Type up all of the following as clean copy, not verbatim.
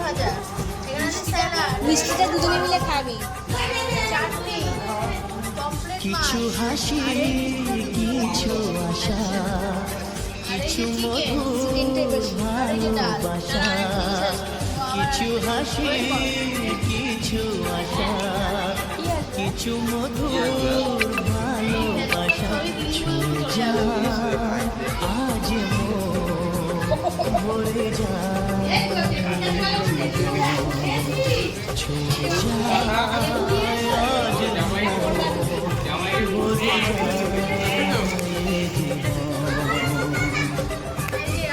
ভাজা, এখানে আছে স্যালাড, মিষ্টিটা দুজনে মিলে খাবি। চাটনি, পমফ্রেট মাছ, কিছু হাসি কিছু আশা কিছু মধুর ভালোবাসা কিছু হাসি কিছু আশা কিছু মধুর ভালোবাসা ছুঁয়ে যায় আজ মন ভরে যায় ছুঁয়ে যায় আজ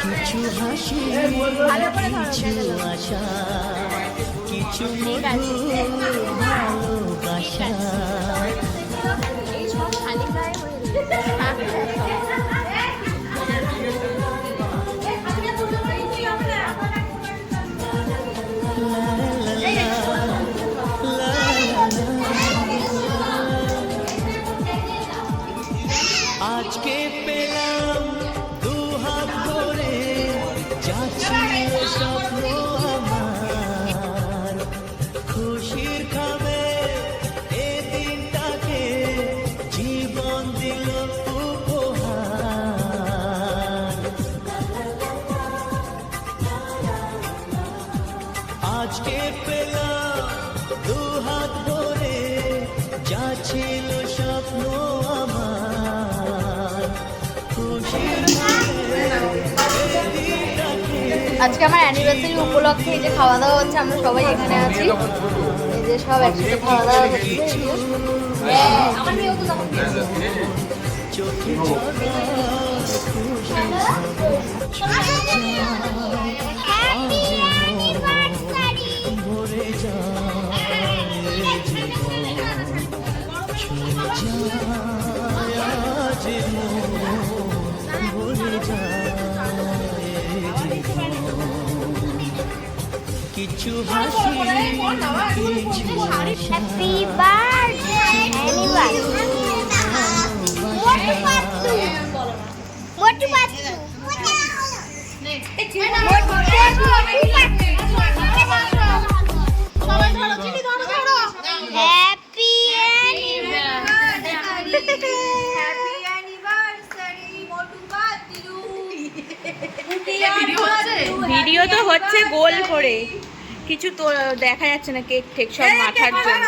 কিছু হাসি কিছু আশা কিছু মধুর ভালোবাসা আজকে পেলাম দু হাত ধরে যাচ্ছিল স্বপ্ন আমার খুশির খাবে এ দিনটাকে জীবন দিল উপহার আজকে পেলাম দু হাত ধরে যাচ্ছিল স্বপ্ন আমার খুশির আজকে আমার অ্যানিভার্সারি উপলক্ষে এই যে খাওয়া দাওয়া হচ্ছে, আমরা সবাই এখানে আছি, এই যে সব একসাথে খাওয়া দাওয়া হচ্ছে। আমার মেয়েও তো তখন ভরে কিছু হাসি কিছু happy birthday anniversary Motu Patlu happy video তো হচ্ছে গোল করে, কিছু তো দেখা যাচ্ছে না, কেক ঠেক সব মাথার জন্য।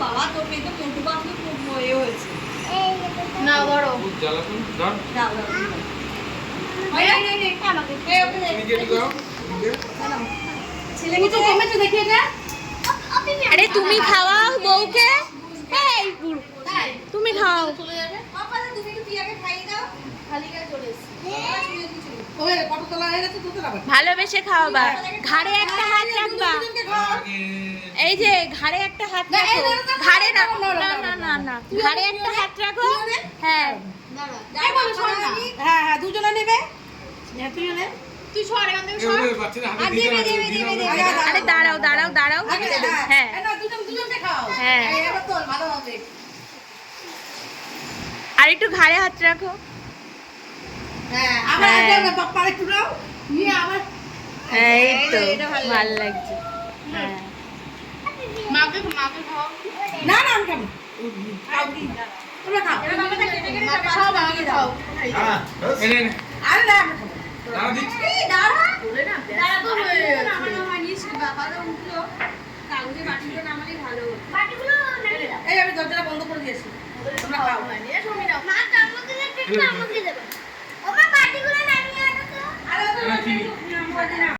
বাবা তোর মেয়ে তো মোটু পাতলু খুব ময়ে হয়েছে না বড় জ্বালাতুন ধর দাও দাও ছেলেকে তো কমেছে দেখিয়ে দে। আরে তুমি খাওয়াও বউকে, এই বুড়ো তুমি খাও। চলে যাবে বাবা, তুমি একটু তুই আগে খাইয়ে দাও, খালি গায়ে চলে এসেছে। ওই কত তোলা হয়ে গেছে তোতে রাখবে ভালোবেসে খাওয়াবা, ঘাড়ে একটা হাত রাখবা, এই যে ঘাড়ে একটা হাত রাখো, ঘাড়ে না না না না না ঘাড়ে একটা হাত রাখো। হ্যাঁ দাঁড়া যাই বলো শোন না, হ্যাঁ হ্যাঁ দুজনে নেবে হ্যাঁ তুইও তুই সর এখান থেকে সর। বাচ্চারা আর হাতে দেবে দিতে দেবে দেবে হবে দেবে আরে দাঁড়াও দাঁড়াও দাঁড়াও। হ্যাঁ না দুজনকে খাও হ্যাঁ এবার তোল ভালো হবে আর একটু ঘাড়ে হাত রাখো। হ্যাঁ আবার হ্যাঁ। পারে একটু নাও নিয়ে আবার হ্যাঁ এই তো ভালো লাগছে। হ্যাঁ মাকে মাকে খাও, না না আমি খাবো তোমরা খাও মাকে সব আগে দাও। হ্যাঁ এনে এনে আরে না আমি খাবো দাঁড়া দিচ্ছি দাঁড়া দাঁড়া তো হয়ে আমার নামা নিয়েছি, বাবারও উঠলো, কাগজে বাটিতে নামালে ভালো হতো। বাটিগুলো এই আমি দরজাটা বন্ধ করে দিয়েছি তোমরা খাও এসো মিনাও মা আমাকে দেবে, আমাকে দেবে। ও মা বাটিগুলো নামিয়ে আনো তো। আরে হ্যাঁ, ঠিক।